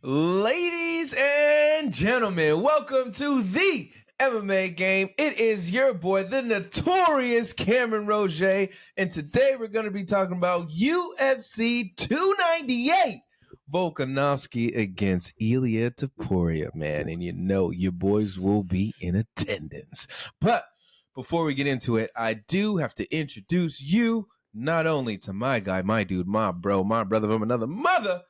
Ladies and gentlemen, welcome to the MMA game. It is your boy, the notorious Cameron Roget, and today we're going to be talking about UFC 298. Volkanovski against Ilia Topuria, man, and you know your boys will be in attendance. But before we get into it, I do have to introduce you not only to my guy, my dude, my bro, my brother from another mother,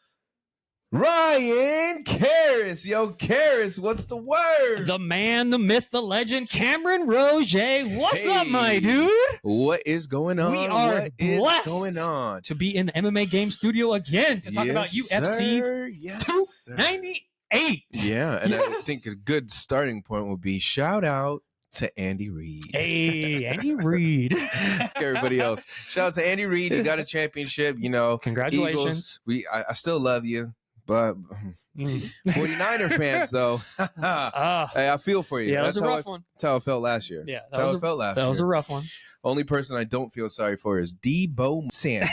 Ryan Cariss. Yo, Cariss, what's the word? The man, the myth, the legend, Cameron Roget. What's up, my dude? What is going on? We are blessed going on? to be in the MMA game studio again to talk about UFC 298. Yeah, and I think a good starting point would be shout out to Andy Reid. Hey, Andy Reid. Everybody else. Shout out to Andy Reid. You got a championship, you know. Congratulations. Eagles, I still love you. But 49er fans, though, hey, I feel for you. Yeah, that was a rough one. That's how it felt last year. Yeah, that was a rough one. Only person I don't feel sorry for is Debo Samuel.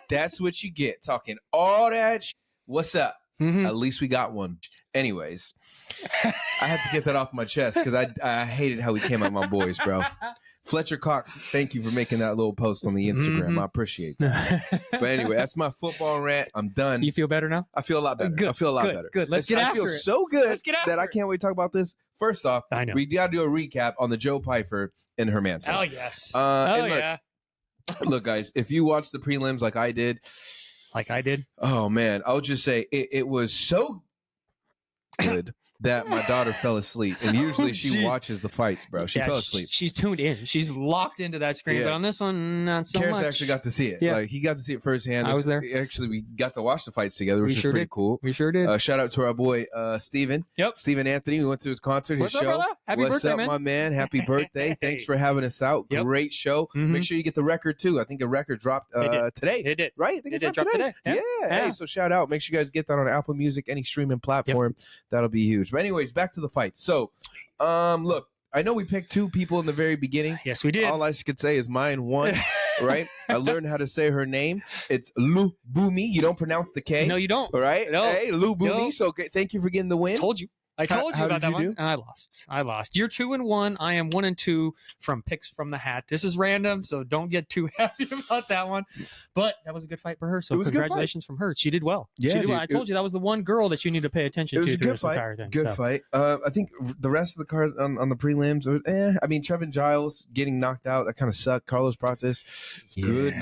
That's what you get, talking all that What's up? Mm-hmm. At least we got one. Anyways, I had to get that off my chest because I hated how he came at my boys, bro. Fletcher Cox, thank you for making that little post on the Instagram. Mm-hmm. I appreciate that. But anyway, that's my football rant. I'm done. You feel better now? I feel a lot better. Good, I feel a lot better. Good. Let's get after it. I feel so good that I it. can't wait to talk about this. First off, I know. we got to do a recap on the Joe Pyfer and Hermansson. Oh, yes. Look, guys, if you watched the prelims like I did. Oh, man, I'll just say it was so good that my daughter fell asleep, and usually she watches the fights, bro. She fell asleep. She's tuned in. She's locked into that screen, but on this one, not so Cariss much. actually got to see it. Yeah. Like, he got to see it firsthand. I was there. Actually, we got to watch the fights together, which is pretty cool. We sure did. Shout out to our boy, Steven. Yep. Steven Anthony. We went to his concert, What's his up, show. brother? Happy What's birthday, up, man? my man? Happy birthday. Thanks for having us out. Yep. Great show. Mm-hmm. Make sure you get the record, too. I think the record dropped today. It did. Right? I think it dropped today. Yeah. Hey, so shout out. Make sure you guys get that on Apple Music, any streaming platform. Yep. That'll be huge. But anyways, back to the fight. So, look, I know we picked two people in the very beginning. Yes, we did. All I could say is mine won, right? I learned how to say her name. It's Lu Bumi. You don't pronounce the K. No, you don't. All right? No. Hey, Lu Bumi. No. So thank you for getting the win. I told you about that one. Do? I lost. You're 2-1. I am 1-2 from picks from the hat. This is random, so don't get too happy about that one. But that was a good fight for her. So congratulations from her. She did well. Yeah, she did well. I told you that was the one girl that you need to pay attention to through this entire thing. Good fight. I think the rest of the cards on the prelims, I mean, Trevin Giles getting knocked out, that kind of sucked. Carlos Prates, good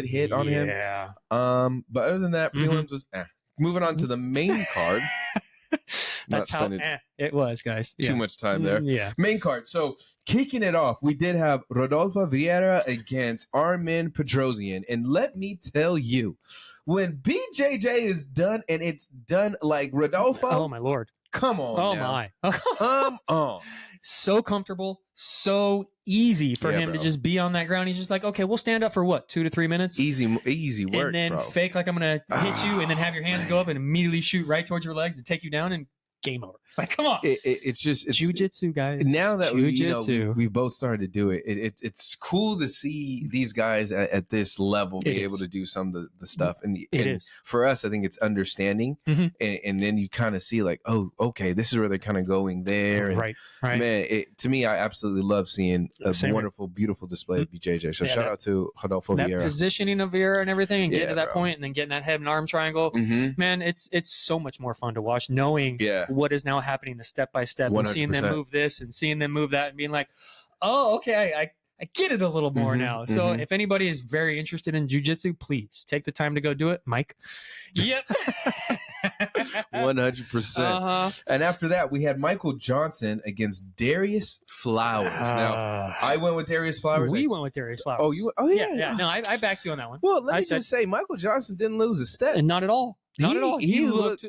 hit on him. Yeah. But other than that, prelims was Moving on to the main card. That's how it was, guys. Too much time there. Yeah. Main card. So kicking it off, we did have Rodolfo Vieira against Armin Petrosian. And let me tell you, when BJJ is done and it's done like Rodolfo. Oh, my Lord. Come on. Oh, now. my. Come on. So comfortable, so easy for him to just be on that ground. He's just like, okay, we'll stand up for what, 2 to 3 minutes? Easy work, and then bro. fake like I'm going to hit you and then have your hands go up and immediately shoot right towards your legs and take you down and game over. Like, come on. It's jiu-jitsu, guys. Now that we've both started to do it, it's cool to see these guys at this level be able to do some of the stuff. And for us, I think it's understanding. Mm-hmm. And then you kind of see like, oh, okay, this is where they're kind of going there. And right. Man, to me, I absolutely love seeing a wonderful, beautiful display of BJJ. So shout out to Rodolfo Vieira. That positioning of Vieira and everything and getting to that point and then getting that head and arm triangle. Mm-hmm. Man, it's so much more fun to watch knowing what is now happening the step by step 100%. And seeing them move this and seeing them move that and being like, oh, okay, I get it a little more now. So if anybody is very interested in jiu-jitsu, please take the time to go do it. Mike. Yep. 100%. And after that, we had Michael Johnson against Darius Flowers. Now, I went with Darius Flowers. We went with Darius Flowers. Oh, yeah. Yeah. No, I backed you on that one. Well, let me just say, Michael Johnson didn't lose a step. And not at all. Not at all. He looked...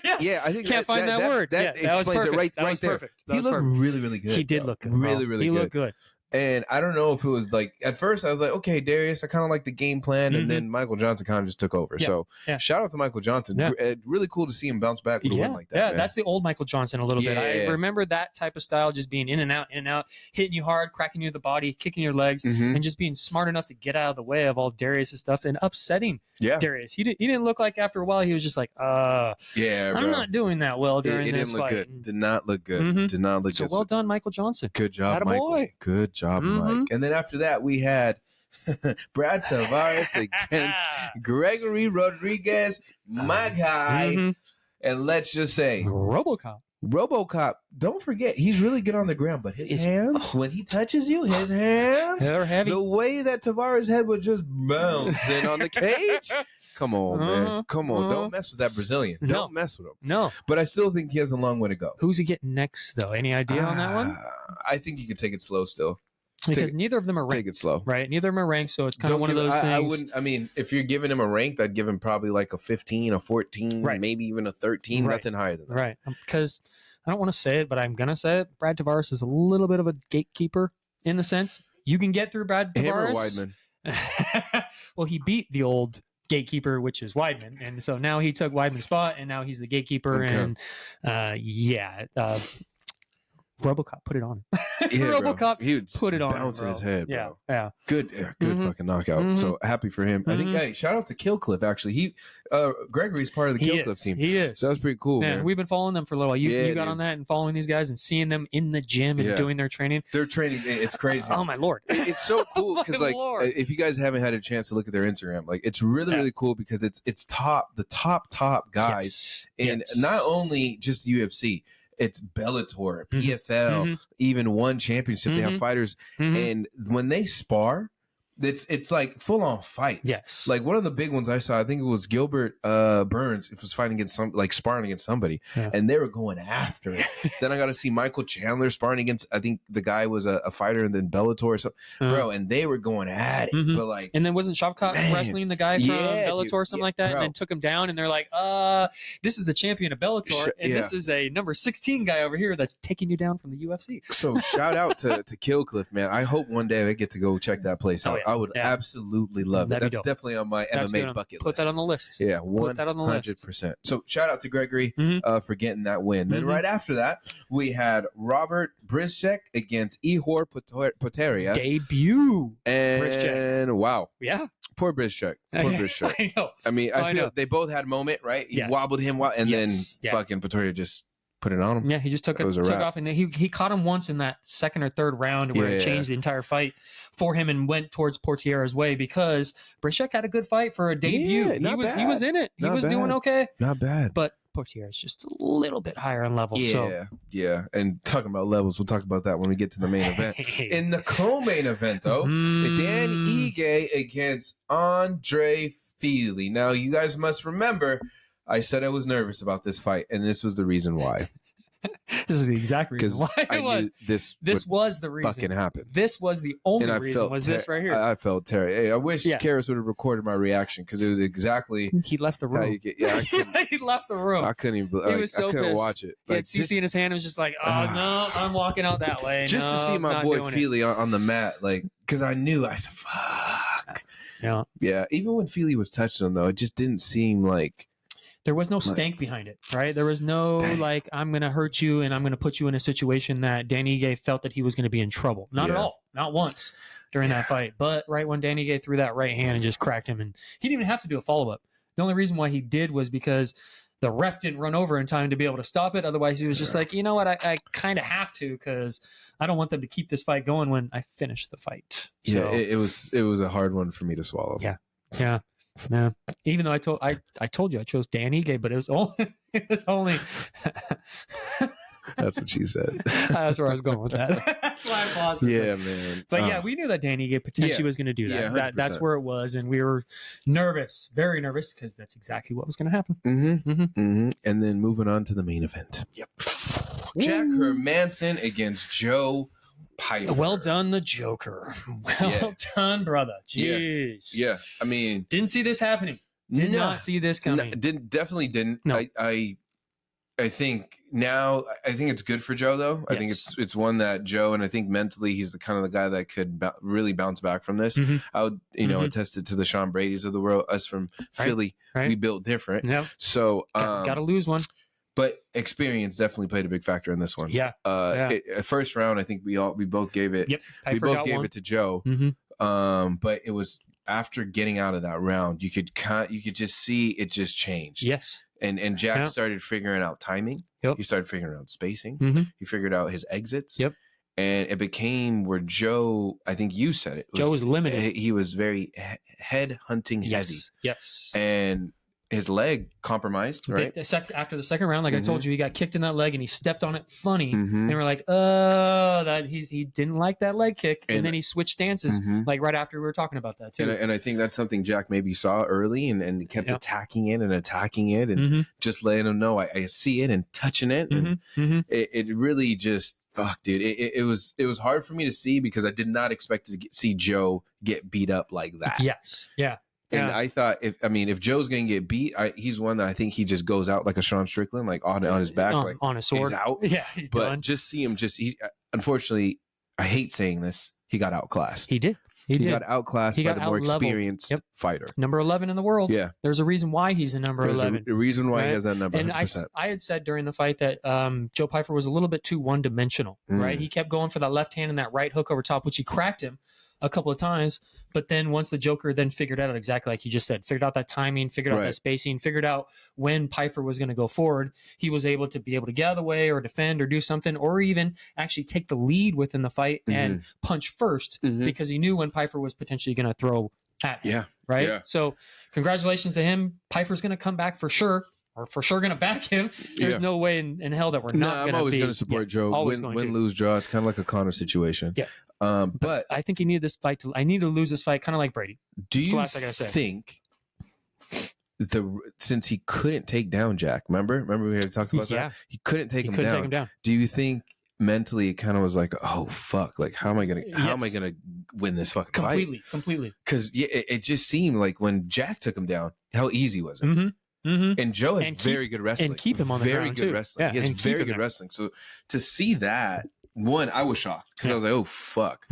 Yes. Yeah, I think can't find that word. That explains it right there. Perfect. He looked really, really good. He did look good. Really, really good. He looked good. And I don't know if it was like, at first I was like, okay, Darrius, I kind of like the game plan. And then Michael Johnson kind of just took over. Yeah. So shout out to Michael Johnson. Yeah. Really cool to see him bounce back with a win like that. Yeah, man. That's the old Michael Johnson a little bit. I remember that type of style, just being in and out, hitting you hard, cracking you in the body, kicking your legs, and just being smart enough to get out of the way of all Darrius' stuff and upsetting Darrius. He didn't look like after a while he was just like, I'm not doing that well during this fight. Good. Did not look good. Did not look so good. well done, Michael Johnson. Good job, Michael. Good job, Mike. And then after that, we had Brad Tavares against Gregory Rodriguez, my guy. And let's just say, RoboCop, don't forget, he's really good on the ground, but his hands, when he touches you, his hands, they're heavy. The way that Tavares' head would just bounce in on the cage. Come on, man. Come on. Don't mess with that Brazilian. Don't mess with him. No. But I still think he has a long way to go. Who's he getting next, though? Any idea on that one? I think you can take it slow still. Because neither of them are ranked. Take it slow. Right? Neither of them are ranked, so it's kind of one of those things. I wouldn't. I mean, if you're giving him a ranked, I'd give him probably like a 15, a 14, maybe even a 13, nothing higher than that. Right. Because I don't want to say it, but I'm going to say it. Brad Tavares is a little bit of a gatekeeper in the sense. You can get through Brad Tavares. Him or Weidman? Well, he beat the old gatekeeper, which is Weidman, and so now he took Weidman's spot, and now he's the gatekeeper. Okay. And RoboCop put it on. RoboCop, he would put it on, bouncing his head. Bro. Yeah. Good fucking knockout. So happy for him. I think. Hey, shout out to Killcliff. Actually, Gregory's part of the Killcliff team. He is. So that was pretty cool. Man. We've been following them for a little while. You got on that and following these guys and seeing them in the gym and doing their training. Their training, it's crazy. Oh my lord, it's so cool because like if you guys haven't had a chance to look at their Instagram, like it's really cool because it's the top guys in not only just UFC. It's Bellator, PFL, even one championship. They have fighters, and when they spar, it's like full on fights. Yes, like one of the big ones I saw, I think it was Gilbert Burns. It was fighting against sparring against somebody, and they were going after it. Then I got to see Michael Chandler sparring against. I think the guy was a fighter, and then Bellator or something, bro. And they were going at it, but like, and then wasn't Shavkat wrestling the guy from Bellator or something like that, and then took him down, and they're like, this is the champion of Bellator, and this is a number 16 guy over here that's taking you down from the UFC. So shout out to Killcliff, man. I hope one day I get to go check that place out. I would absolutely love it. That's definitely on my MMA bucket list. Put that on the list. Yeah, 100%. So shout out to Gregory for getting that win. Then right after that, we had Robert Bryczk against Ihor Potieria. Debut. And Bryczk. Wow. Yeah. Poor Bryczk. I know. I mean, I feel they both had a moment, right? He wobbled him, and then fucking Potieria just put it on him. Yeah, he just took off, and he caught him once in that second or third round where it changed the entire fight for him and went towards Portiera's way because Bryczk had a good fight for a debut. Yeah, he was in it. He was doing okay. Not bad. But Portiera's just a little bit higher on level. Yeah. And talking about levels, we'll talk about that when we get to the main event. In the co-main event, though, Dan Ige against Andre Fili. Now, you guys must remember, I said I was nervous about this fight, and this was the reason why. This is the exact reason why it was. This was the reason. Fucking happened. This was the only reason. Was this right here? I felt terrible. Hey, I wish Cariss would have recorded my reaction because it was exactly. He left the room. He left the room. I couldn't even. He was so I couldn't pissed. Watch it. He had CC in his hand and was just like, "Oh no, I'm walking out that way." Just to see my boy Fili on the mat, like, because I knew I said, "Fuck." Yeah. Even when Fili was touching him, though, it just didn't seem like. There was no stank behind it, right? There was no like, I'm going to hurt you and I'm going to put you in a situation that Dan Ige felt that he was going to be in trouble. Not at all. Not once during that fight. But right when Dan Ige threw that right hand and just cracked him, and he didn't even have to do a follow-up. The only reason why he did was because the ref didn't run over in time to be able to stop it. Otherwise, he was just like, you know what? I kind of have to because I don't want them to keep this fight going when I finish the fight. So, yeah, it was a hard one for me to swallow. Yeah. Yeah, even though I told you I chose Dan Ige, but it was only That's what she said. That's where I was going with that. That's why I paused. Man. But we knew that Dan Ige potentially was going to do that. Yeah, that's where it was, and we were nervous, very nervous, because that's exactly what was going to happen. And then moving on to the main event. Yep. Jack Hermansson against Joe Pyfer. Well done, the Joker. Well done, brother. Jeez. Yeah. I mean, didn't see this happening. Did not see this coming. Definitely didn't. No. I I think it's good for Joe though. I think it's one that Joe, and I think mentally he's the kind of the guy that could really bounce back from this. I would attest it to the Sean Brady's of the world. Us from Philly, we built different. Yep. So got to lose one. But experience definitely played a big factor in this one. Yeah. First round, I think we both gave it. Yep. We both gave it to Joe. But it was after getting out of that round, you could just see it just changed. Yes. And Jack started figuring out timing. Yep. He started figuring out spacing. He figured out his exits. Yep. And it became where Joe, I think you said it. Joe was limited. He was very head hunting heavy. Yes. And his leg compromised, right? After the second round, like I told you, he got kicked in that leg and he stepped on it funny. And we're like, he didn't like that leg kick. And then he switched stances like right after we were talking about that too. And I think that's something Jack maybe saw early and kept attacking it and just letting him know I see it and touching it. And it really just, fuck, dude. It was hard for me to see because I did not expect to see Joe get beat up like that. Yes. Yeah. And I thought if Joe's gonna get beat, he's one that I think he just goes out like a Sean Strickland, like on his back, like on a sword. He's out. Yeah, he's done. Just see him. Unfortunately, I hate saying this. He got outclassed. He did. He got outclassed by the more experienced fighter. Number 11 in the world. Yeah. There's a reason why he's the number 11. A reason why he has that number. And 100%. I had said during the fight that Joe Pyfer was a little bit too one-dimensional, right? He kept going for that left hand and that right hook over top, which he cracked him a couple of times. But then once the Joker then figured out exactly like you just said, figured out that timing, figured out that spacing, figured out when Pyfer was going to go forward, he was able to get out of the way or defend or do something, or even actually take the lead within the fight and punch first because he knew when Pyfer was potentially going to throw at him. Right? Yeah. So congratulations to him. Pyfer's going to come back for sure. Or for sure going to back him. There's no way in hell that we're not going to. I'm always going to support Joe. Win, lose, draw. It's kind of like a Connor situation. Yeah. But I think he needed this fight I need to lose this fight, kind of like Brady. Do you think since he couldn't take down Jack, remember we had talked about that? He couldn't take him down. Do you think mentally it kind of was like, oh fuck, like how am I gonna win this fucking fight? Completely. Because it just seemed like when Jack took him down, how easy was it? And Joe has very good wrestling. And keep him on the ground, very good wrestling. Yeah, he has very good wrestling. So to see that, one, I was shocked because I was like, oh fuck,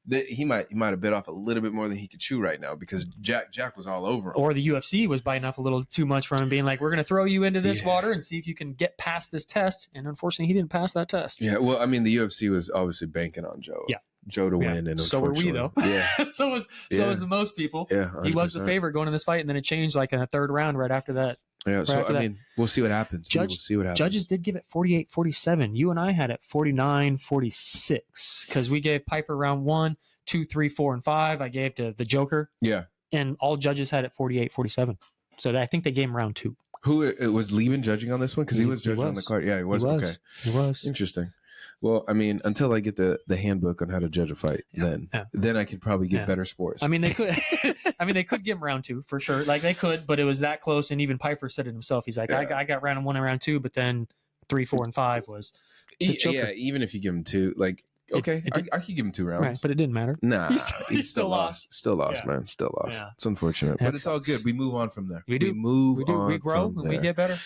that he might have bit off a little bit more than he could chew right now because Jack was all over him. Or the UFC was biting off a little too much from him, being like, we're going to throw you into this water and see if you can get past this test. And unfortunately, he didn't pass that test. Yeah, well, I mean, the UFC was obviously banking on Joe. Yeah. Joe to win, and so were we though. Yeah, so was the most people. Yeah, 100%. He was the favorite going in this fight, and then it changed like in the third round right after that. Yeah, so I mean, we'll see what happens. We'll see what happens. Judges did give it 48-47. You and I had it 49-46 because we gave Pyfer round 1, 2, 3, 4, and 5. I gave to the Joker. Yeah, and all judges had it 48-47. So I think they gave him round 2. Who it was Lieben judging on this one because he was judging on the card. Yeah, he was. Okay, he was interesting. Well, I mean, until I get the handbook on how to judge a fight, then I could probably get better scores. I mean, they could. They could give him round 2 for sure. Like they could, but it was that close. And even Pyfer said it himself. He's like, I got round 1 and round 2, but then 3, 4, and 5 was. Yeah, even if you give him 2, like okay, I could give him 2 rounds, right? But it didn't matter. Nah, he still lost. Still lost, man. Still lost. Yeah. It's unfortunate, but it's all good. We move on from there. We do. We grow and we get better.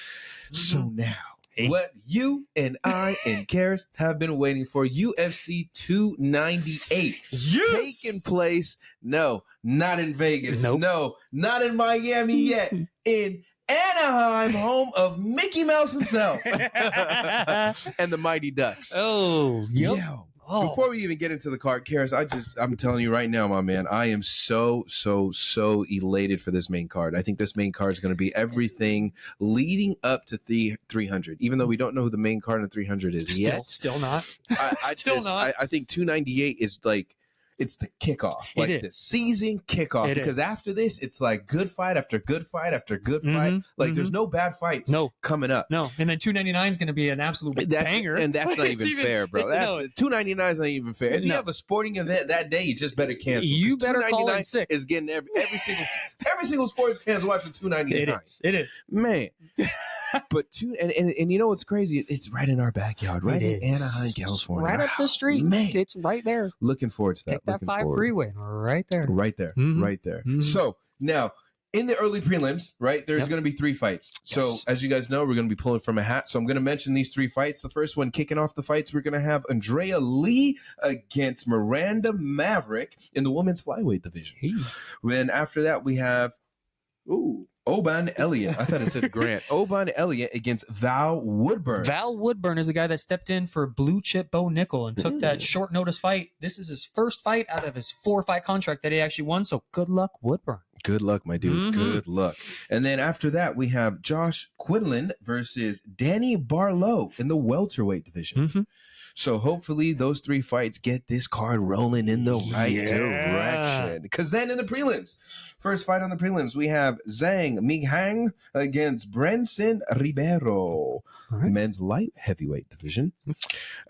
So now. What you and I and Cariss have been waiting for, UFC 298, taking place, no, not in Vegas, no, not in Miami yet, in Anaheim, home of Mickey Mouse himself and the Mighty Ducks. Oh, yep. Yeah. Oh. Before we even get into the card, Cariss, I'm telling you right now, my man, I am so elated for this main card. I think this main card is going to be everything leading up to 300, even though we don't know who the main card in 300 is yet. Still not. I think 298 is like, it's the kickoff, like the season kickoff. Because after this, it's like good fight after good fight after good fight. Like there's no bad fights coming up. No, and then 299 is going to be an absolute banger. And that's not even fair, bro. 299 is not even fair. If you have a sporting event that day, you just better cancel. You better call in sick. Is getting every single sports fans watching 299. It is, man. But and you know what's crazy? It's right in our backyard, right in Anaheim, California, right up the street. Man, it's right there. Looking forward to that. Take that 5 freeway, right there, right there. So now in the early prelims, right, there's going to be 3 fights. So as you guys know, we're going to be pulling from a hat. So I'm going to mention these 3 fights. The first one, kicking off the fights, we're going to have Andrea Lee against Miranda Maverick in the women's flyweight division. Then after that, we have Oban Elliott. I thought it said Grant. Oban Elliott against Val Woodburn. Val Woodburn is the guy that stepped in for Blue Chip Bo Nickel and took that short notice fight. This is his first fight out of his 4-fight contract that he actually won. So good luck, Woodburn. Good luck, my dude. Good luck. And then after that, we have Josh Quinlan versus Danny Barlow in the welterweight division. So hopefully those 3 fights get this card rolling in the right direction. Because then in the prelims, first fight on the prelims, we have Zhang Minghang against Brenson Ribeiro, men's light heavyweight division.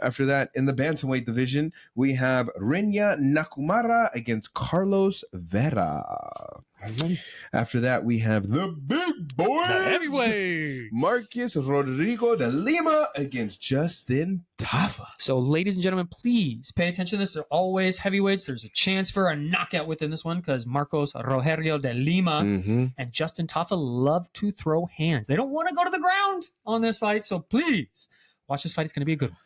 After that, in the bantamweight division, we have Rinya Nakamura against Carlos Vera. After that, we have the big boys, the heavyweight, Marcus Rodrigo de Lima against Justin Tafa. So, ladies and gentlemen, please pay attention to this. They're always heavyweights. There's a chance for a knockout within this one because Marcos Rogerio de Lima and Justin Tafa love to throw hands. They don't want to go to the ground on this fight. So please watch this fight. It's going to be a good one.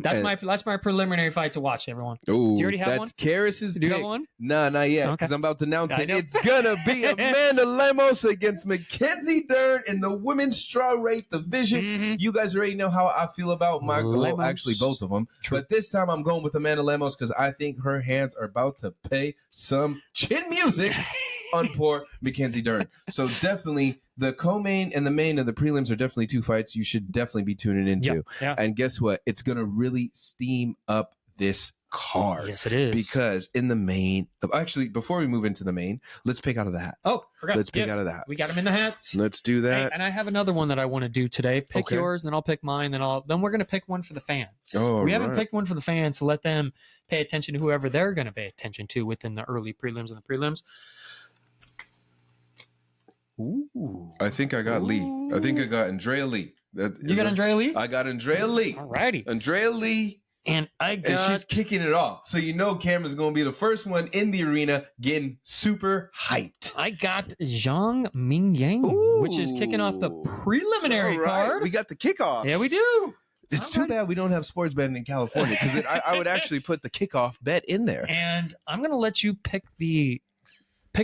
That's my preliminary fight to watch, everyone. Oh, do you already have one? That's Cariss' Do you have one? Nah, not yet, because I'm about to announce it. It's going to be Amanda Lemos against Mackenzie Dern in the women's strawweight division. You guys already know how I feel about my well, actually both of them. True. But this time I'm going with Amanda Lemos because I think her hands are about to play some chin music on poor Mackenzie Dern. So definitely the co-main and the main of the prelims are definitely 2 fights you should definitely be tuning into. And guess what? It's going to really steam up this card. Yes, it is. Because in the main, actually, before we move into the main, let's pick out of the hat. Oh, forgot. Let's pick out of the hat. We got them in the hats. Let's do that. Hey, and I have another one that I want to do today. Pick yours, then I'll pick mine, then we're going to pick one for the fans. We haven't picked one for the fans, so let them pay attention to whoever they're going to pay attention to within the early prelims and the prelims. Ooh. I think I got Lee. I think I got Andrea Lee. You got Andrea Lee? I got Andrea Lee. Alrighty. Andrea Lee. And she's kicking it off. So you know Cameron's going to be the first one in the arena getting super hyped. I got Zhang Mingyang, which is kicking off the preliminary card. We got the kickoff. Yeah, we do. It's too bad we don't have sports betting in California because I would actually put the kickoff bet in there. And I'm going to let you pick the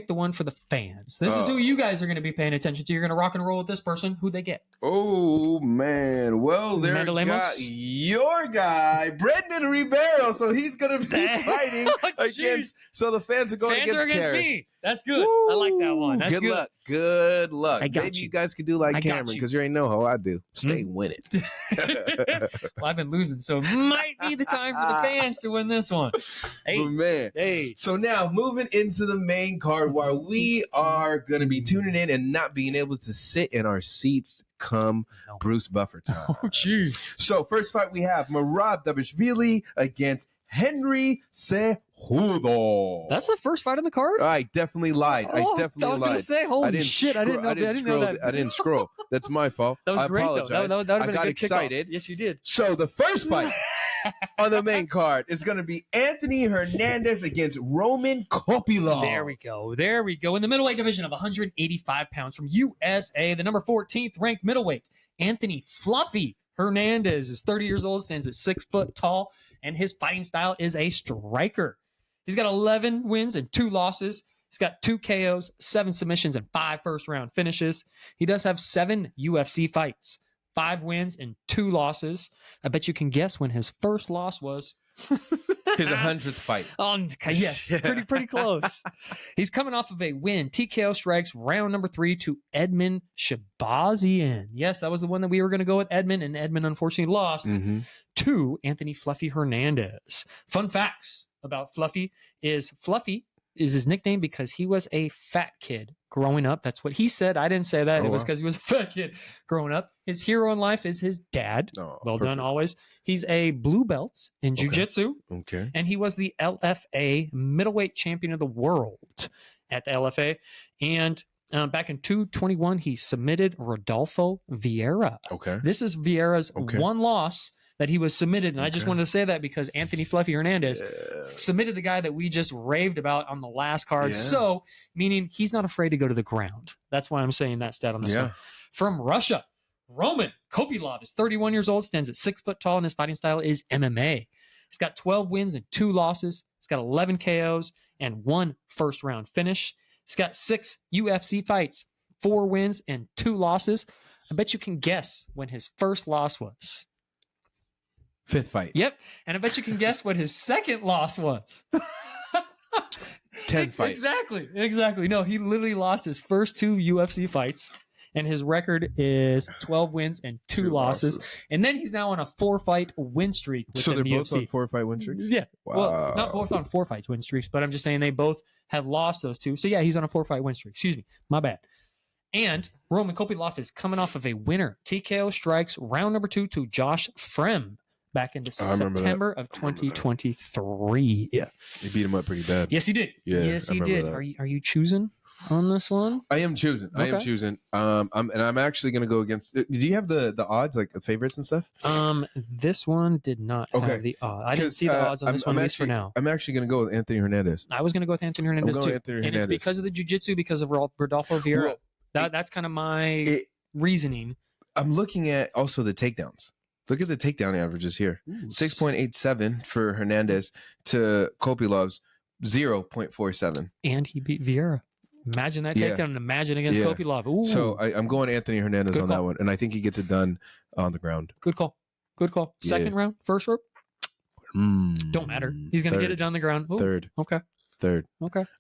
one for the fans. This is who you guys are going to be paying attention to. You're going to rock and roll with this person. Who they get? Oh, man. Well, there got your guy, Brendan Ribeiro. So he's going to be fighting against... So the fans are going against Cariss. Me. That's good. Woo! I like that one. That's good. Luck. Good luck. Maybe you guys could do like Cameron because you already know how I do. Stay winning. Well, I've been losing, so it might be the time for the fans to win this one. Hey, man. Hey. So now moving into the main card where we are going to be tuning in and not being able to sit in our seats come Bruce Buffer time. Oh, jeez. So first fight we have Merab Dvalishvili against Henry Cejudo. That's the first fight on the card? I definitely lied. I was going to say, holy shit, I didn't know that. I didn't scroll. That's my fault. That was I great, apologize. though. That would have been a good excited. Kickoff. Yes, you did. So the first fight on the main card is going to be Anthony Hernandez against Roman Kopylov. There we go. In the middleweight division of 185 pounds from USA, the number 14th ranked middleweight, Anthony Fluffy Hernandez is 30 years old, stands at 6 foot tall, and his fighting style is a striker. He's got 11 wins and 2 losses. He's got 2 KOs, 7 submissions, and 5 first-round finishes. He does have 7 UFC fights, 5 wins and 2 losses. I bet you can guess when his first loss was. His 100th fight. Yes, pretty close. He's coming off of a win, TKO strikes, round number 3 to Edmund Shabazian. Yes, that was the one that we were going to go with Edmund, and Edmund unfortunately lost to Anthony Fluffy Hernandez. Fun facts about Fluffy is his nickname because he was a fat kid growing up. That's what he said. I didn't say that. It was because he was a fat kid growing up. His hero in life is his dad. Well done, always. He's a blue belt in jiu-jitsu. Okay. And he was the LFA middleweight champion of the world at the LFA. And back in 2021, he submitted Rodolfo Vieira. Okay. This is Vieira's one loss that he was submitted. And I just wanted to say that because Anthony Fluffy Hernandez submitted the guy that we just raved about on the last card. Yeah. So, meaning he's not afraid to go to the ground. That's why I'm saying that stat on this one. From Russia, Roman Kopylov is 31 years old, stands at 6 foot tall, and his fighting style is MMA. He's got 12 wins and 2 losses. He's got 11 KOs and 1 first-round finish. He's got 6 UFC fights, 4 wins and 2 losses. I bet you can guess when his first loss was. 5th fight. Yep. And I bet you can guess what his second loss was. 10th fight. Exactly. No, he literally lost his first 2 UFC fights, and his record is 12 wins and 2 losses. And then he's now on a 4-fight win streak. So they're both UFC. on 4-fight win streaks? Yeah. Wow. Well, not both on 4 fights win streaks, but I'm just saying they both have lost those 2. So yeah, he's on a 4-fight win streak. Excuse me. My bad. And Roman Kopylov is coming off of a winner. TKO strikes round number 2 to Josh Frem back in September of 2023. Yeah. He beat him up pretty bad. Yes, he did. Yeah, yes, I he remember did. that. Are you choosing on this one? I am choosing. I'm actually gonna go against. Do you have the odds, like the favorites and stuff? This one did not have the odds. I didn't see the odds on this one, at least for now. I'm actually gonna go with Anthony Hernandez. I was gonna go with Anthony Hernandez too. And it's because of the jiu-jitsu, because of Rodolfo Vieira. That's kind of my reasoning. I'm looking at also the takedowns. Look at the takedown averages here. 6.87 for Hernandez to Kopylov's 0.47. And he beat Vieira. Imagine that takedown and imagine against Kopylov. Ooh. So I'm going Anthony Hernandez on that one. And I think he gets it done on the ground. Good call. Second round, first round? Don't matter. He's going to get it down the ground. Ooh. Third. Okay.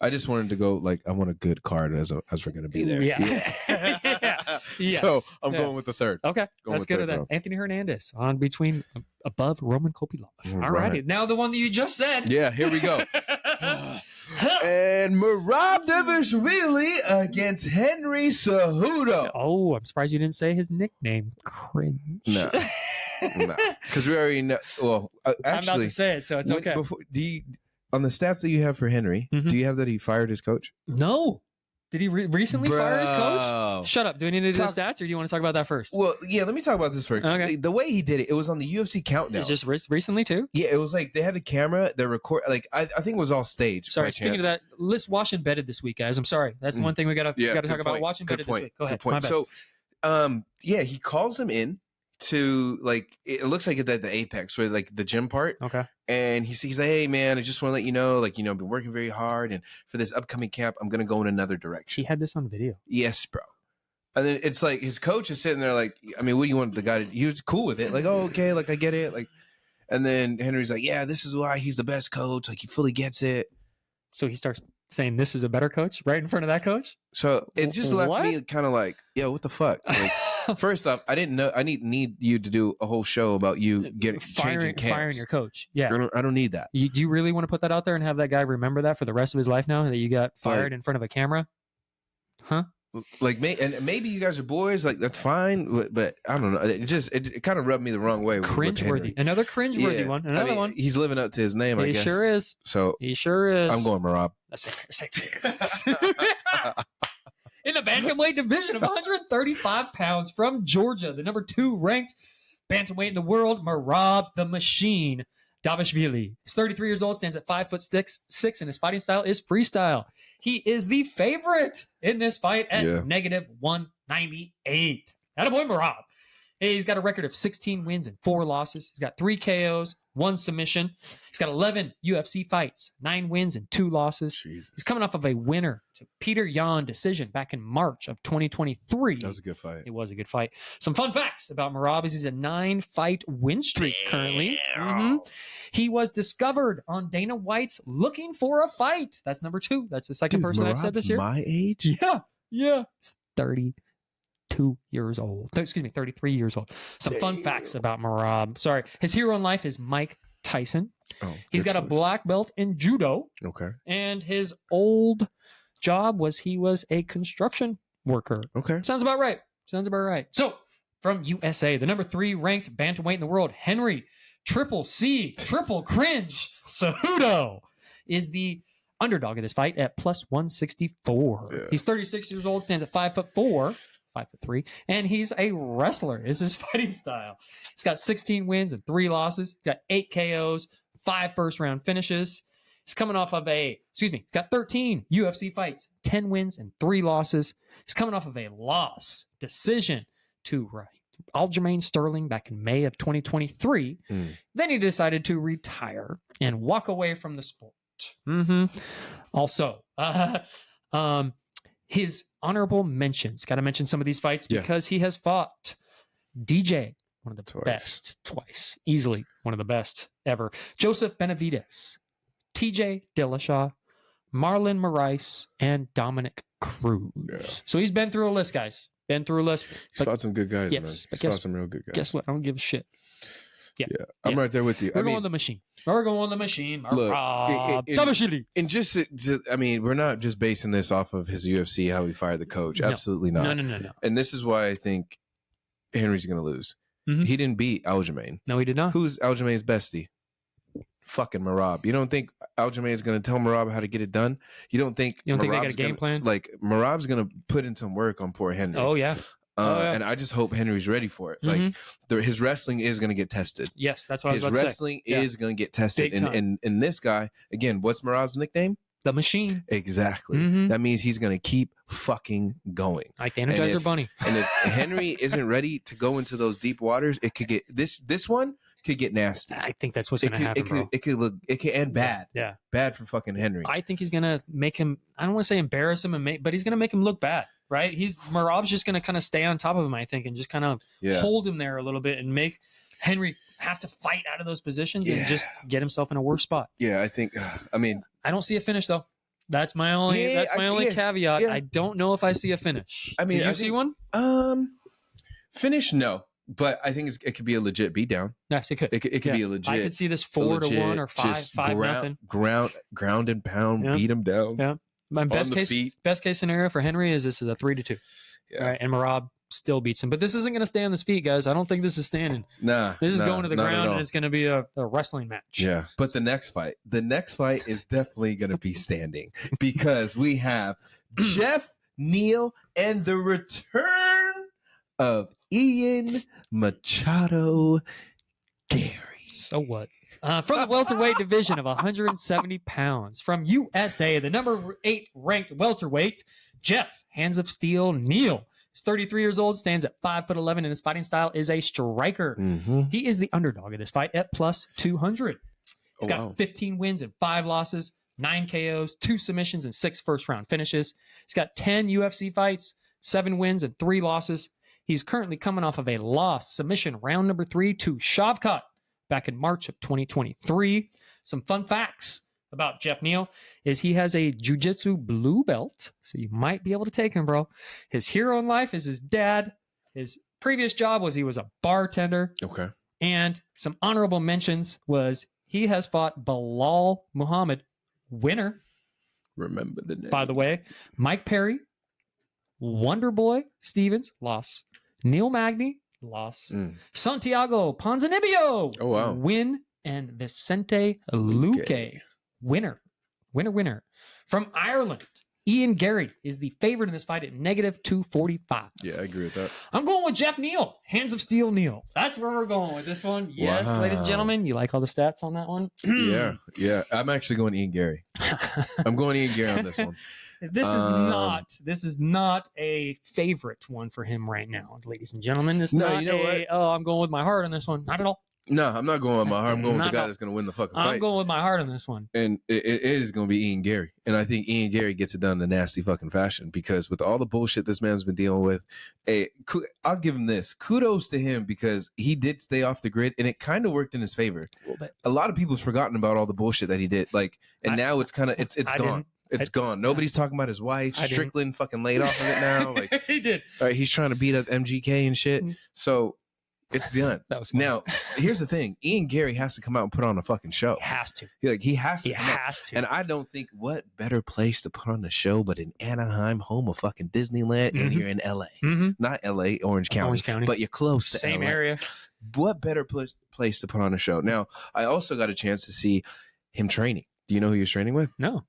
I just wanted to go I want a good card as we're going to be there. Yeah. So I'm going with the third. Okay. Let's go to that. Anthony Hernandez on between above Roman Kopylov. All righty. Now the one that you just said. Yeah, here we go. And Merab Dvalishvili against Henry Cejudo. Oh, I'm surprised you didn't say his nickname. Cringe. No. Because we already know. Well, actually, I'm about to say it, so it's okay. On the stats that you have for Henry, do you have that he fired his coach? No. Did he recently fire his coach? Shut up. Do we need to do the stats, or do you want to talk about that first? Well, yeah, let me talk about this first. Okay. The way he did it, it was on the UFC Countdown. It's just recently, too? Yeah, it was like they had a camera, they record, like, I think it was all staged. Sorry, speaking of that, let's watch Embedded this week, guys. I'm sorry. That's one thing we got to talk about. Watch Embedded this week. Go ahead. My bad. So, he calls him in to, like, it looks like at the Apex, where, like, the gym part. Okay. And he's like, hey, man, I just want to let you know, like, I've been working very hard. And for this upcoming camp, I'm going to go in another direction. He had this on video. Yes, bro. And then it's like his coach is sitting there like, I mean, what do you want the guy to do? He was cool with it. Like, oh, okay, like, I get it. Like, and then Henry's like, yeah, this is why he's the best coach. Like, he fully gets it. So he starts saying this is a better coach right in front of that coach? So it just left me kind of like, yo, what the fuck? Like, first off, I didn't know. I need you to do a whole show about you changing camps. Firing your coach. Yeah, I don't need that. Do you really want to put that out there and have that guy remember that for the rest of his life now that you got fired in front of a camera? Huh? Like, maybe you guys are boys. Like, that's fine. But I don't know. It kind of rubbed me the wrong way. Cringeworthy. Another cringeworthy one. Another one. He's living up to his name. I guess. He sure is. So he sure is. I'm going Merab. In the bantamweight division of 135 pounds from Georgia, the number 2 ranked bantamweight in the world, Merab the Machine Dvalishvili. He's 33 years old, stands at 5'6", and his fighting style is freestyle. He is the favorite in this fight at -198. Attaboy Merab. He's got a record of 16 wins and 4 losses. He's got 3 KOs, 1 submission. He's got 11 UFC fights, 9 wins and 2 losses. Jesus. He's coming off of a winner to Peter Yan decision back in March of 2023. That was a good fight. It was a good fight. Some fun facts about Merab is he's a 9-fight win streak currently. He was discovered on Dana White's Looking for a Fight. That's number 2. That's the second person I've said this year. My age? Yeah. He's 32 years old. Excuse me, 33 years old. Some fun facts about Merab. Sorry. His hero in life is Mike Tyson. He's got a black belt in judo. Okay. And his old job was he was a construction worker. Okay. Sounds about right. So, from USA, the number 3 ranked bantamweight in the world, Henry Triple Cringe Cejudo is the underdog of this fight at +164. Yeah. He's 36 years old, stands at 5'4", 5'3", and he's a wrestler. Is his fighting style. He's got 16 wins and 3 losses. He's got 8 KOs, 5 first-round finishes. He's coming off of got 13 UFC fights, 10 wins and 3 losses. He's coming off of a decision to Aljamain Sterling back in May of 2023. Then he decided to retire and walk away from the sport. Also, his honorable mentions. Got to mention some of these fights because he has fought DJ, one of the best, twice, easily one of the best ever. Joseph Benavidez, TJ Dillashaw, Marlon Moraes, and Dominic Cruz. Yeah. So he's been through a list, guys. Been through a list. He's fought some good guys, man. He's fought some real good guys. Guess what? I don't give a shit. Yeah. I'm right there with you. We're going the machine. We're going the machine. Look, and just, we're not just basing this off of his UFC, how he fired the coach. No. Absolutely not. No. And this is why I think Henry's going to lose. He didn't beat Aljamain. No, he did not. Who's Aljamain's bestie? Fucking Merab. You don't think Aljamain is going to tell Merab how to get it done? You don't think they got a game plan? Like, Merab's going to put in some work on poor Henry. Oh, yeah. And I just hope Henry's ready for it. Like, his wrestling is going to get tested. Yes, that's what I was about to say. His wrestling is going to get tested. And this guy, again, what's Merab's nickname? The Machine. Exactly. That means he's going to keep fucking going. Like the Energizer Bunny. And if Henry isn't ready to go into those deep waters, it could get this one could get nasty. I think that's what's going to happen, bro. It could end bad. Yeah. Bad for fucking Henry. I think he's going to make him, I don't want to say embarrass him, but he's going to make him look bad, right? Merab's just going to kind of stay on top of him, I think, and just kind of hold him there a little bit and make Henry have to fight out of those positions and just get himself in a worse spot. Yeah, I think, I don't see a finish, though. That's my only caveat. Yeah. I don't know if I see a finish. Do you see one? Finish, no. But I think it could be a legit beatdown. Yes, it could. It could be a legit. I could see this 4-1 or 5-0. Ground and pound, beat him down. Yeah. My best case scenario for Henry is this is a 3-2. Yeah. Right, and Merab still beats him. But this isn't going to stay on his feet, guys. I don't think this is standing. This is going to the ground, and it's going to be a wrestling match. Yeah. But the next fight is definitely going to be standing because we have Geoff, Neal, and the return of Ian Machado Garry. So what? From the welterweight division of 170 pounds, from USA, the number 8 ranked welterweight, Geoff Hands of Steel Neal. He's 33 years old, stands at 5'11", and his fighting style is a striker. He is the underdog of this fight at plus 200. He's got 15 wins and 5 losses, 9 KOs, 2 submissions, and 6 first-round finishes. He's got 10 UFC fights, 7 wins, and 3 losses. He's currently coming off of a submission round number 3 to Shavkat back in March of 2023. Some fun facts about Geoff Neal is he has a jiu-jitsu blue belt, so you might be able to take him, bro. His hero in life is his dad. His previous job was he was a bartender. Okay. And some honorable mentions was he has fought Bilal Muhammad, winner. Remember the name. By the way, Mike Perry, Wonderboy Stevens, loss. Neil Magny, loss. Santiago Ponzinibbio, win. And Vicente Luque, winner. From Ireland, Ian Garry is the favorite in this fight at -245. Yeah, I agree with that. I'm going with Geoff Neal, Hands of Steel Neal. That's where we're going with this one. Yes, ladies and gentlemen, you like all the stats on that one? Yeah. I'm actually going Ian Garry. I'm going Ian Garry on this one. This is not a favorite one for him right now, ladies and gentlemen. I'm going with my heart on this one. Not at all. No, I'm not going with my heart. I'm going with the guy that's going to win the fucking fight. I'm going with my heart on this one. And it is going to be Ian Garry. And I think Ian Garry gets it done in a nasty fucking fashion because with all the bullshit this man's been dealing with, I'll give him this. Kudos to him because he did stay off the grid and it kind of worked in his favor. A little bit. A lot of people's forgotten about all the bullshit that he did. Now it's kind of, it's gone. It's gone. Nobody's talking about his wife. Strickland fucking laid off of it now. He did. He's trying to beat up MGK and shit. So it's done. That was funny. Now, here's the thing. Ian Garry has to come out and put on a fucking show. He has to. He has to. He has to. And I don't think what better place to put on a show but in Anaheim, home of fucking Disneyland, and you're in LA. Not LA, Orange County. But you're close to Same LA. area. What better place to put on a show? Now, I also got a chance to see him training. Do you know who he was training with? No.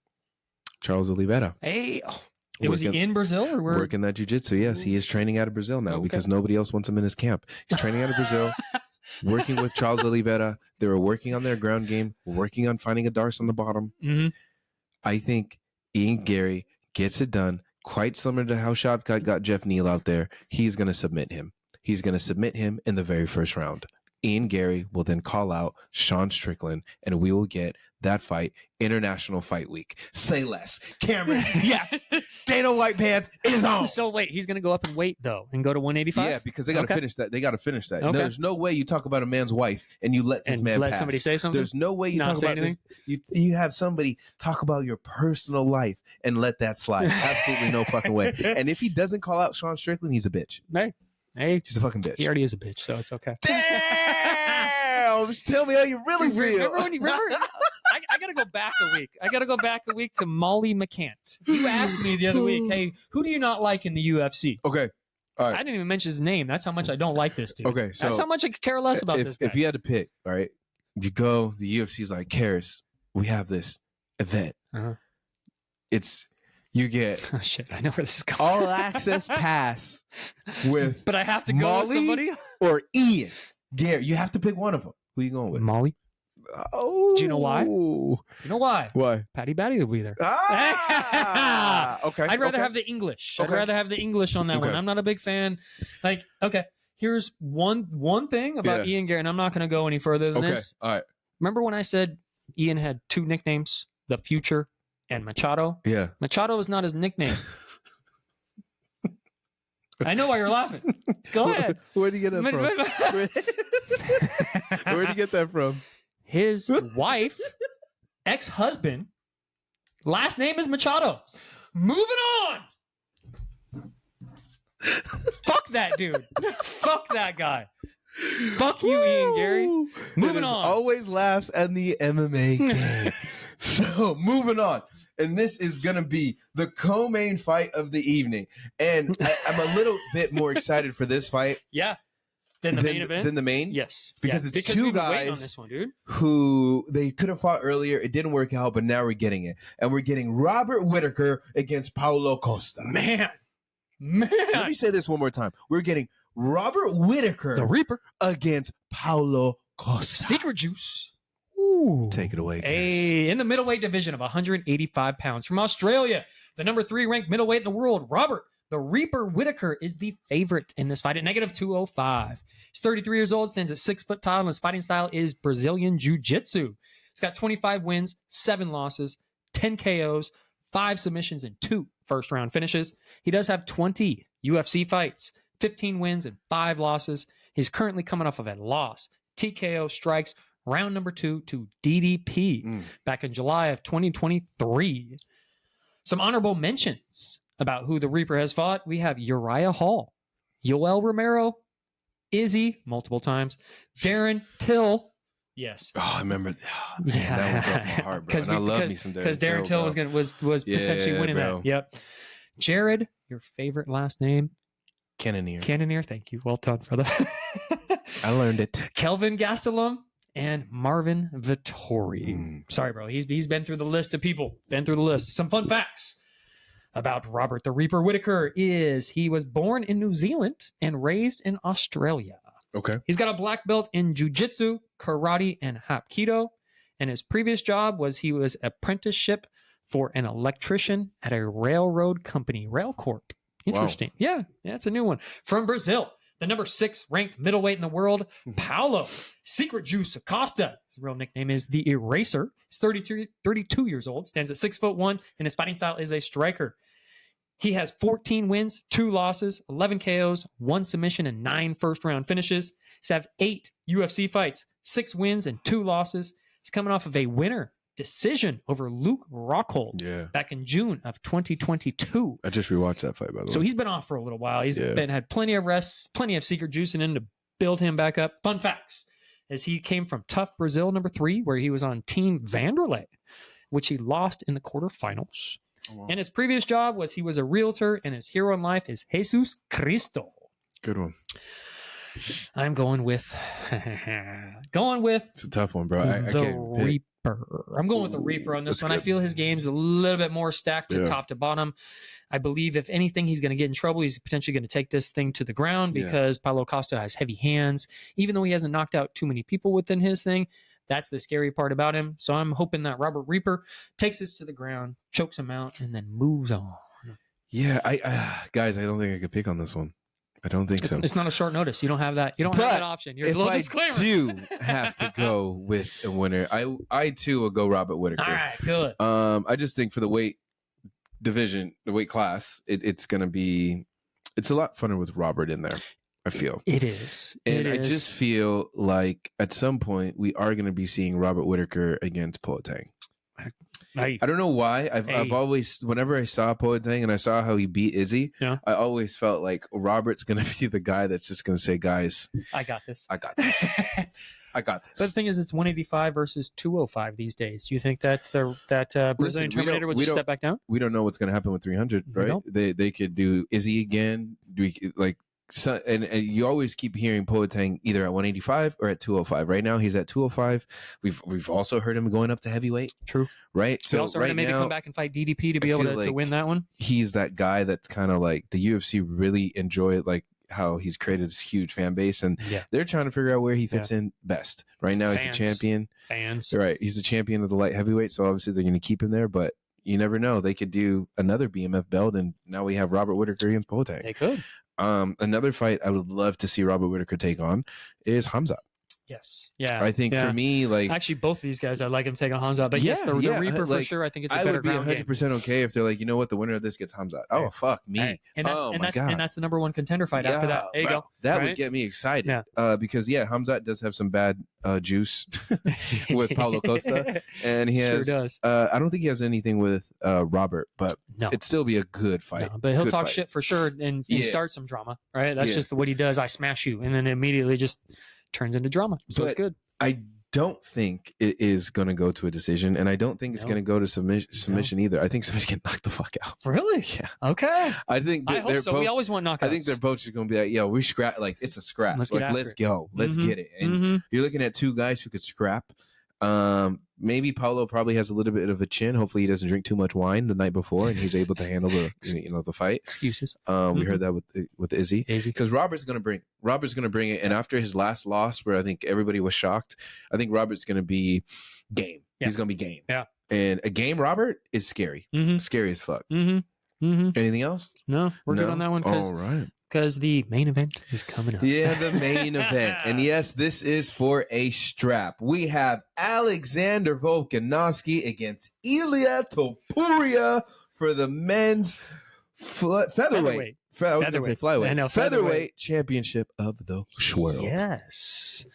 Charles Oliveira. Hey. Was he in Brazil or where? Working that jiu-jitsu? Yes, he is training out of Brazil now because nobody else wants him in his camp. He's training out of Brazil, working with Charles Oliveira. They were working on their ground game, working on finding a Darce on the bottom. Mm-hmm. I think Ian Garry gets it done, quite similar to how Shavkat got Geoff Neal out there. He's going to submit him. He's going to submit him in the very first round. Ian Garry will then call out Sean Strickland, and we will get that fight International Fight Week. Say less. Cameron, yes. Dana White Pants is on. So wait, he's going to go up and weight though and go to 185? Yeah, because they got to finish that. They got to finish that. Okay. There's no way you talk about a man's wife and you let this man let pass. somebody say something? There's no way you Not talk say about anything? this. You have somebody talk about your personal life and let that slide. Absolutely no fucking way. And if he doesn't call out Sean Strickland, he's a bitch. Hey, He's a fucking bitch. he already is a bitch, so it's okay. Damn! Tell me how you really feel. Remember I gotta go back a week. I gotta go back a week to Molly McCant. You asked me the other week, hey, who do you not like in the UFC? Okay. All right. I didn't even mention his name. That's how much I don't like this dude. Okay, so that's how much I could care less about this guy. if you had to pick, all right, you go, the UFC's like, Cariss, we have this event. Uh-huh. You get Oh, shit, I know where this is going. all access pass with But I have to go Molly with somebody. or Ian Garry. You have to pick one of them. Who you going with? Molly. Oh, Do you know why? You know why? Why? Patty Batty will be there. Okay. I'd rather have the English. I'd Okay. rather have the English on that one. Okay. I'm not a big fan. Like, okay, here's one thing about Ian Garry, and I'm not going to go any further than this. All right. Remember when I said Ian had two nicknames, The Future and Machado? Yeah. Machado is not his nickname. I know why you're laughing. Go ahead. Where'd you get that from? Where'd you get that from? His wife, ex-husband, last name is Machado. Moving on. Fuck that dude. Fuck that guy. Fuck you, Ian Garry. Moving on. Always laughs at the MMA game. So moving on. And this is going to be the co-main fight of the evening. And I'm a little bit more excited for this fight. Yeah. Than the main event? Than the main? Yes. Because yeah. it's we've two been waiting on guys this one, dude. who they could have fought earlier. It didn't work out, but now we're getting it. And we're getting Robert Whittaker against Paulo Costa. Man. Let me say this one more time. We're getting Robert Whittaker, the Reaper, against Paulo Costa. Secret Juice. Ooh. Take it away, Hey, in the middleweight division of 185 pounds from Australia, the number 3 ranked middleweight in the world, Robert the Reaper Whittaker is the favorite in this fight at negative 205. He's 33 years old, stands at 6 foot tall, and his fighting style is Brazilian Jiu-Jitsu. He's got 25 wins, 7 losses, 10 KOs, 5 submissions, and 2 first-round finishes. He does have 20 UFC fights, 15 wins, and 5 losses. He's currently coming off of a loss, TKO strikes, round number 2 to DDP back in July of 2023. Some honorable mentions about who the Reaper has fought. We have Uriah Hall, Yoel Romero, Izzy, multiple times, Darren Till. Yes. Oh, I remember. Oh, man, that one broke my heart, bro. And I love me some Darren Till. Because Darren Till was potentially winning bro. that. Yep. Jared, your favorite last name? Cannonier. Thank you. Well done, brother. I learned it. Kelvin Gastelum and Marvin Vittori. Sorry, bro. He's been through the list of people. Some fun facts about Robert the Reaper Whittaker is he was born in New Zealand and raised in Australia. Okay. He's got a black belt in jiu-jitsu, karate, and hapkido. And his previous job was he was apprenticeship for an electrician at a railroad company, Railcorp. Interesting. Wow. Yeah, it's a new one. From Brazil, the number 6 ranked middleweight in the world, Paulo Secret Juice Costa. His real nickname is the Eraser. He's 32 years old, stands at 6'1", and his fighting style is a striker. He has 14 wins, 2 losses, 11 KOs, 1 submission, and 9 first-round finishes. He's had 8 UFC fights, 6 wins, and 2 losses. He's coming off of a winner decision over Luke Rockhold back in June of 2022. I just rewatched that fight, by the way. So he's been off for a little while. He's had plenty of rests, plenty of secret juice in him to build him back up. Fun facts, as he came from Tough Brazil number 3, where he was on Team Vanderlei, which he lost in the quarterfinals. Oh, wow. And his previous job was he was a realtor, and his hero in life is Jesus Cristo. Good one. I'm going with It's a tough one, bro. I the can't pick. Reaper. I'm going with the Reaper on this That's one. I good. feel his game's a little bit more stacked to Yeah. top to bottom. I believe if anything, he's going to get in trouble. He's potentially going to take this thing to the ground Yeah. because Paulo Costa has heavy hands. Even though he hasn't knocked out too many people within his thing, that's the scary part about him. So I'm hoping that Robert Reaper takes this to the ground, chokes him out, and then moves on. Yeah, guys, I don't think I could pick on this one. I don't think so. It's not a short notice. You don't have that. You don't have But that option. You're a if little I disclaimer. do have to go with a winner, I too will go Robert Whittaker. All right, good. I just think for the weight division, the weight class, it's a lot funner with Robert in there. I feel It is. and It I is. just feel like at some point we are going to be seeing Robert Whittaker against Boateng. Hey, I don't know why. I've Hey. always, whenever I saw Boateng and I saw how he beat Izzy, Yeah. I always felt like Robert's going to be the guy that's just going to say, "Guys, I got this. I got this. I got But the this." thing is, it's 185 versus 205 these days. Do you think that Brazilian Listen, we Terminator don't- would we just don't- step back down? We don't know what's going to happen with 300, We right? don't. They could do Izzy again. So, and you always keep hearing Boateng either at 185 or at 205. Right now, he's at 205. We've also heard him going up to heavyweight, True. right? So we also heard right him maybe now, come back and fight DDP to be I able feel to like win that one. he's that guy that's kind of like the UFC really enjoy like how he's created this huge fan base, and Yeah. they're trying to figure out where he fits in best. Right now, he's Fans. a champion. Fans. Right, he's the champion of the light heavyweight, so obviously they're going to keep him there. But you never know; they could do another BMF belt, and now we have Robert Whittaker against Boateng. They could. Another fight I would love to see Robert Whittaker take on is Hamzat. Yes. Yeah. I think yeah. for me, like Actually, both of these guys, I'd like him taking Hamzat. But yes, Yeah, the yeah, Reaper for like, sure. I think it's a I better would be ground game. 100% okay if they're like, you know what, the winner of this gets Hamzat. Oh Hey. fuck me! Hey, And that's Oh, my God. and that's the number one contender fight after that. There you bro, go. That Right? would get me excited. Yeah. Because Hamzat does have some bad juice with Paulo Costa, and he Sure has. does. I don't think he has anything with Robert, but No. it'd still be a good fight. No, but he'll Good talk fight. shit for sure and Yeah. start some drama, right? That's Yeah. just what he does. I smash you, and then immediately just turns into drama. So it's But- good. I don't think it is going to go to a decision, and I don't think it's No. going to go to submission either. I think somebody's going to knock the fuck out. Really? Yeah. Okay. I think I hope so. both, We always want knockouts. I think they're both just going to be like, yo, we scrap. Like, it's a scrap. Let's get Like, after let's it. go. Let's Mhm. get it. And Mhm. you're looking at two guys who could scrap. Maybe Paulo probably has a little bit of a chin. Hopefully he doesn't drink too much wine the night before and he's able to handle the fight. Excuses. We heard that with Izzy. Easy. Because Robert's gonna bring it, and after his last loss, where I think everybody was shocked, I think Robert's gonna be game. Yeah. He's gonna be game. Yeah. And a game Robert is scary, Mm-hmm. scary as fuck. Mm-hmm. Mm-hmm. Anything else? No, we're good on that one All right. because the main event is coming up. Yeah, the main event, and yes, this is for a strap. We have Alexander Volkanovski against Ilia Topuria for the men's featherweight. I was going to say Featherweight. flyweight. I know, Featherweight championship of the world. Yes.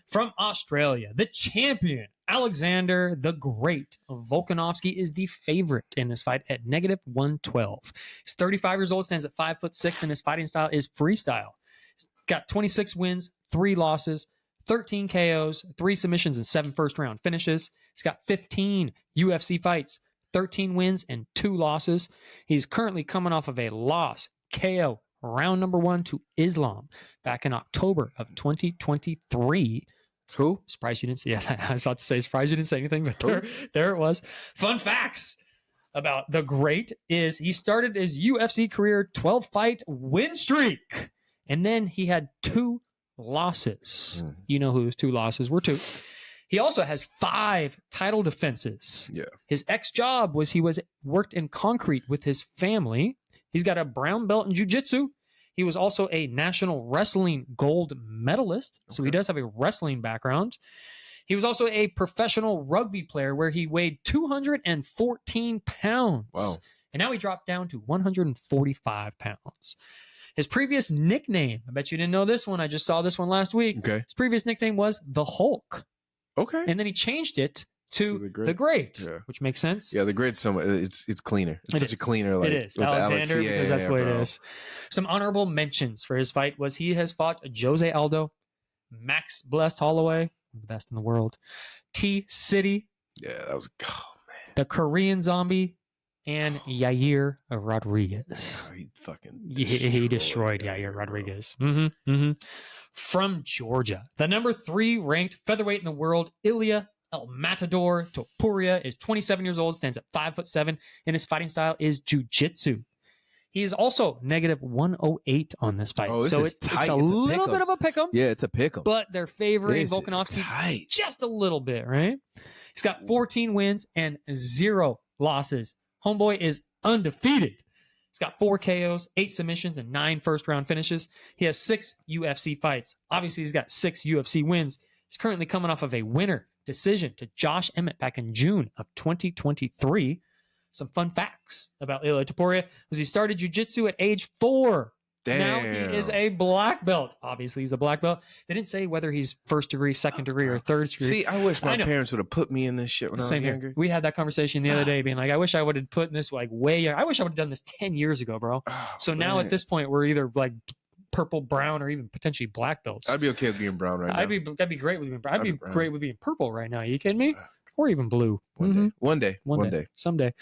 From Australia, the champion, Alexander the Great Volkanovski, is the favorite in this fight at -112. He's 35 years old, stands at 5'6", and his fighting style is freestyle. He's got 26 wins, 3 losses, 13 KOs, 3 submissions, and 7 first-round finishes. He's got 15 UFC fights, 13 wins, and 2 losses. He's currently coming off of a loss, KO, round number 1 to Islam back in October of 2023. Who? Surprised you didn't see. Yes, I was about to say, surprised you didn't say anything, but there it was. Fun facts about the Great is he started his UFC career 12-fight win streak, and then he had 2 losses. You know who his 2 losses were to. He also has 5 title defenses. Yeah. His ex-job was he worked in concrete with his family. He's got a brown belt in jiu-jitsu. He was also a national wrestling gold medalist, so he does have a wrestling background. He was also a professional rugby player where he weighed 214 pounds. Wow. And now he dropped down to 145 pounds. His previous nickname, I bet you didn't know this one. I just saw this one last week. Okay. His previous nickname was the Hulk. Okay. And then he changed it to the the Great, Yeah. which makes sense. Yeah, the Great's somewhat. It's cleaner. It's It such a is. cleaner. Like, It is. with Alexander, Alex. because that's the way bro. it is. Some honorable mentions for his fight was he has fought Jose Aldo, Max Blessed Holloway, the best in the world, T-City, Yeah, that was. Oh man. the Korean Zombie, and Yair Rodriguez. He fucking. He destroyed Yair bro. Rodriguez. from Georgia. The number 3 ranked featherweight in the world, Ilya El Matador Topuria, is 27 years old, stands at 5'7", and his fighting style is jiu-jitsu. He is also negative 108 on this fight. Oh, so it's it's a little bit of a pick 'em. Yeah, it's a pick 'em. But they're favoring Volkanovski just a little bit, right? He's got 14 wins and 0 losses. Homeboy is undefeated. He's got 4 KOs, 8 submissions, and 9 first-round finishes. He has 6 UFC fights. Obviously, he's got 6 UFC wins. He's currently coming off of a winner decision to Josh Emmett back in June of 2023. Some fun facts about Ilya Topuria was he started jiu-jitsu at age 4. Damn. Now he is a black belt. Obviously, he's a black belt. They didn't say whether he's first degree, second degree, or third degree. See, I wish my parents would have put me in this shit when I was younger. We had that conversation the other day, being like, I wish I would have put this like way. I wish I would have done this 10 years ago, bro. So now at this point, we're either like purple, brown, or even potentially black belts. I'd be okay with being brown right now. That'd be great with being brown. I'd be great with being purple right now. Are you kidding me? Or even blue. One day. Someday.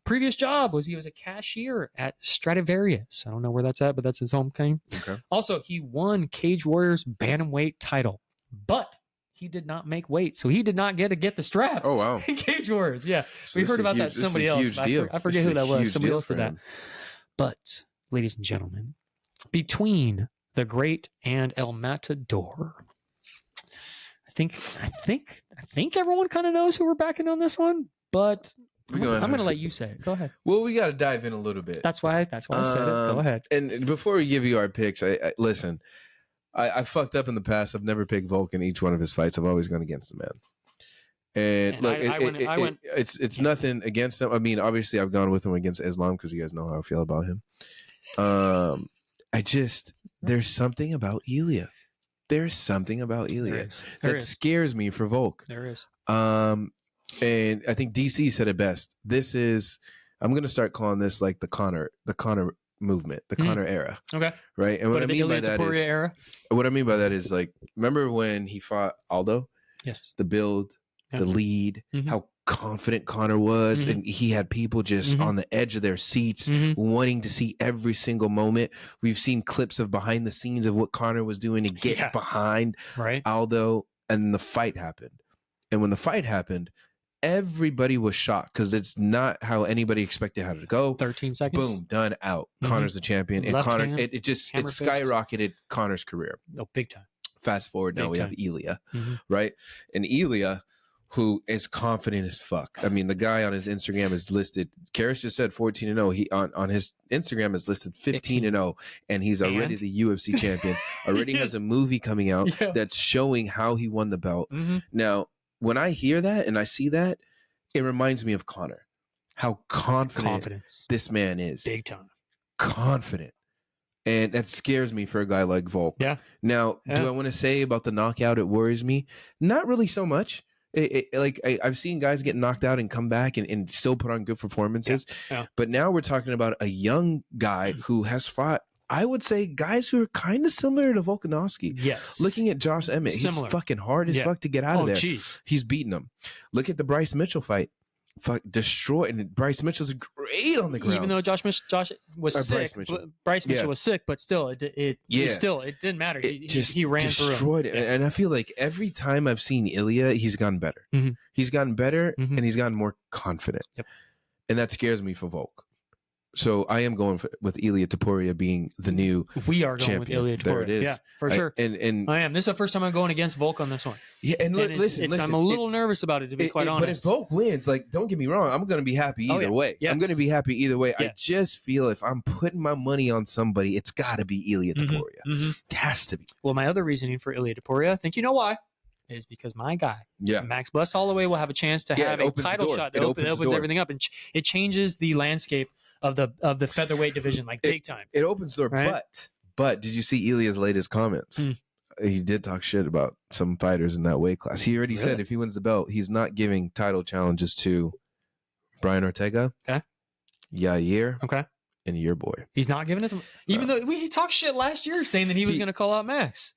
Previous job was he was a cashier at Stradivarius. I don't know where that's at, but that's his home thing. Okay. Also, he won Cage Warriors Bantamweight title, but he did not make weight, so he did not get the strap. Oh, wow. Cage Warriors, yeah. So we heard about that somebody else. I forget who that was. Somebody else did that. But, ladies and gentlemen, between the Great and El Matador, I think everyone kind of knows who we're backing on this one, but I'm going to let you say it. Go ahead. Well, we got to dive in a little bit. That's why I said it. Go ahead. And before we give you our picks, listen. I fucked up in the past. I've never picked Volk in each one of his fights. I've always gone against the man. And look, it's nothing against him. I mean, obviously, I've gone with him against Islam because you guys know how I feel about him. There's something about Ilya. There's something about Ilya that scares me for Volk. There is. And I think DC said it best. I'm going to start calling this like the Connor movement, the Connor era. Okay. Right. And what I mean by that is like, remember when he fought Aldo? Yes. The build, the lead, how confident Connor was. And he had people just on the edge of their seats wanting to see every single moment. We've seen clips of behind the scenes of what Connor was doing to get behind Aldo. And the fight happened. And when the fight happened, everybody was shocked because it's not how anybody expected how to go. 13 seconds. Boom, done, out. Connor's the champion. And Connor, it skyrocketed Connor's career. Oh, big time. Fast forward, now we have Ilya, right? And Ilya, who is confident as fuck. I mean, the guy on his Instagram is listed. Cariss just said 14-0. He on his Instagram is listed 15-0, and he's already the UFC champion. Already has a movie coming out that's showing how he won the belt. Now, when I hear that and I see that, it reminds me of Connor. How confident this man is. Big time. Confident. And that scares me for a guy like Volk. Yeah. Now, do I want to say about the knockout, it worries me? Not really so much. I've seen guys get knocked out and come back and still put on good performances. But now we're talking about a young guy who has fought, I would say, guys who are kind of similar to Volkanovski. Yes. Looking at Josh Emmett, he's fucking hard as fuck to get out of there. Geez. He's beating him. Look at the Bryce Mitchell fight. Fuck, destroyed. And Bryce Mitchell's great on the ground. Even though Josh was sick, Bryce Mitchell was sick, but still, it didn't matter. He ran destroyed through it. And I feel like every time I've seen Ilya, he's gotten better. He's gotten better, and he's gotten more confident. And that scares me for Volk. So I am going with Ilya Topuria being the new We are going champion. with Ilya Topuria. There it is. Yeah, for sure. And I am. This is the first time I'm going against Volk on this one. Yeah, and listen. I'm a little nervous about it, to be quite honest. But if Volk wins, like, don't get me wrong, I'm going to be happy either way. Yes. I'm going to be happy either way. Yes. I just feel if I'm putting my money on somebody, it's got to be Ilya Topuria. It has to be. Well, my other reasoning for Ilya Topuria, I think you know why, is because my guy, Max Bless Holloway, will have a chance to have a title shot. It opens everything up, and it changes the landscape of the featherweight division, like big time. It opens the door, right? But did you see Ilya's latest comments? He did talk shit about some fighters in that weight class. He already said if he wins the belt, he's not giving title challenges to Brian Ortega, Yair, and your boy. He's not giving it to him, even though he talked shit last year saying that he was going to call out Max.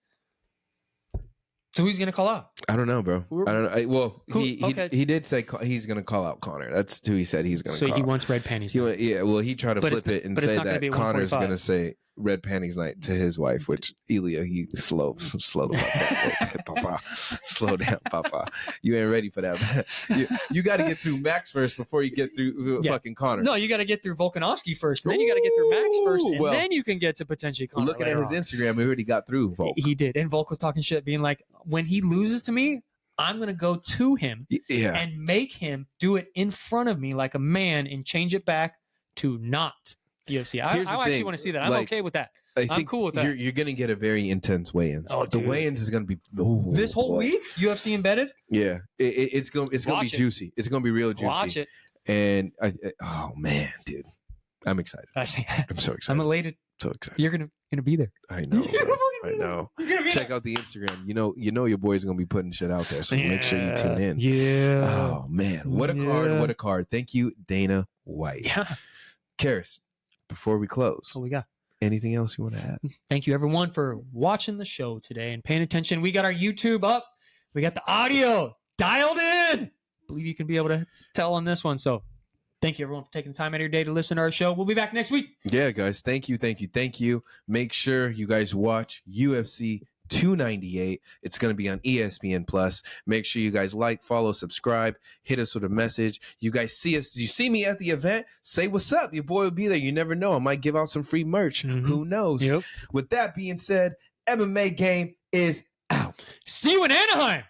So who's going to call out? I don't know, bro. I don't know. He did say he's going to call out Connor. That's who he said he's going to call out. So he wants red panties. He tried to flip it and say that Connor's going to say red panties night to his wife, which Elia, he slow the fuck down. Papa, slow down, Papa. You ain't ready for that. You got to get through Max first before you get through fucking Connor. No, you got to get through Volkanovski first, and then you got to get through Max first, and then you can get to potentially Connor. Looking at his Instagram, he already got through Volk. He did, and Volk was talking shit, being like, when he loses to me, I'm going to go to him and make him do it in front of me like a man and change it back to not UFC. I actually want to see that. I'm okay with that. I'm cool with that. You're going to get a very intense weigh-ins. Oh, the weigh-ins is going to be this whole week. UFC embedded. Yeah, it's going to be juicy. It's going to be real juicy. Watch it. And oh man, dude, I'm excited. I'm so excited. I'm elated. So excited. You're gonna be there. I know. I know. Check out the Instagram. You know your boy's gonna be putting shit out there. So make sure you tune in. Yeah. Oh man, what a card! What a card! Thank you, Dana White. Yeah. Cariss, before we close, what we got? Anything else you want to add? Thank you everyone for watching the show today and paying attention. We got our YouTube up. We got the audio dialed in. I believe you can be able to tell on this one. So thank you everyone for taking the time out of your day to listen to our show. We'll be back next week. Yeah, guys. Thank you. Make sure you guys watch UFC 298. It's going to be on ESPN Plus. Make sure you guys like, follow, subscribe, hit us with a message. You guys see us. You see me at the event, say what's up. Your boy will be there. You never know. I might give out some free merch. Who knows? Yep. With that being said, MMA Game is out. See you in Anaheim.